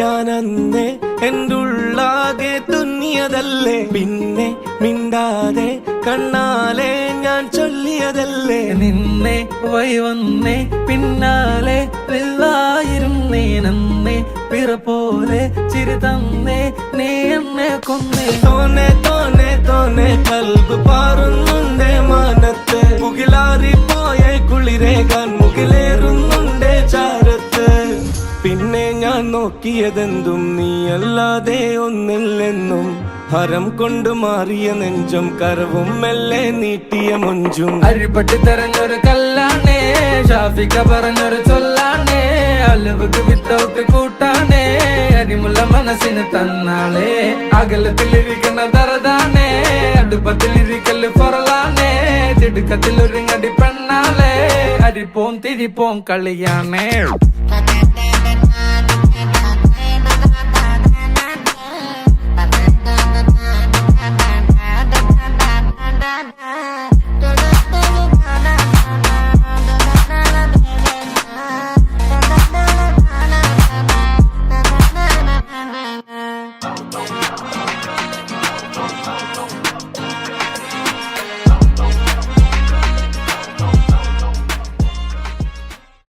ഞാനന്നേ എന്റുള്ളാകെ തുന്നിയതല്ലേ, പിന്നെ മിണ്ടാതെ കണ്ണാലെ ഞാൻ ചൊല്ലിയതല്ലേ. നിന്നെ വന്നേ പിന്നാലെ വെള്ളായിരുന്നേ നന്നേ പിറ പോലെ ചിരി തന്നേ നീ എന്നെ കൊന്നേ. തോനെ തോനെ തോനെ കൽബ് പാറുന്നുണ്ടേ മാനത്ത്, മുകിലാറിപ്പോയ കുളിരേകാൻ മുകിലേറുന്നുണ്ടേ ചാരത്ത്. പിന്നെ ഞാൻ നോക്കിയതെന്തും നീയല്ലാതെ ഒന്നില്ലെന്നും, ഹരം കൊണ്ട് മാറിയ നെഞ്ചും കരവും മെല്ലെ നീട്ടിയ മൊഞ്ചും. അരിപ്പട്ടി തെരഞ്ഞൊരു കല്ലാണേ, ഷാഫിക്ക പറഞ്ഞൊരു ചൊല്ലാണേ, അലവുക്ക് വിത്തൗട്ട് കൂട്ടാണേ, അരിമുള്ള മനസ്സിന് തന്നാളേ. അകലത്തിലിരിക്കുന്ന ദറതാണേ, അടുപ്പത്തിലിരിക്കല് പൊറലാണേ, തിടുക്കത്തിലൊരുങ്ങടി പെണ്ണാളേ, അരിപ്പോം തിരിപ്പോം കളിയാണേ.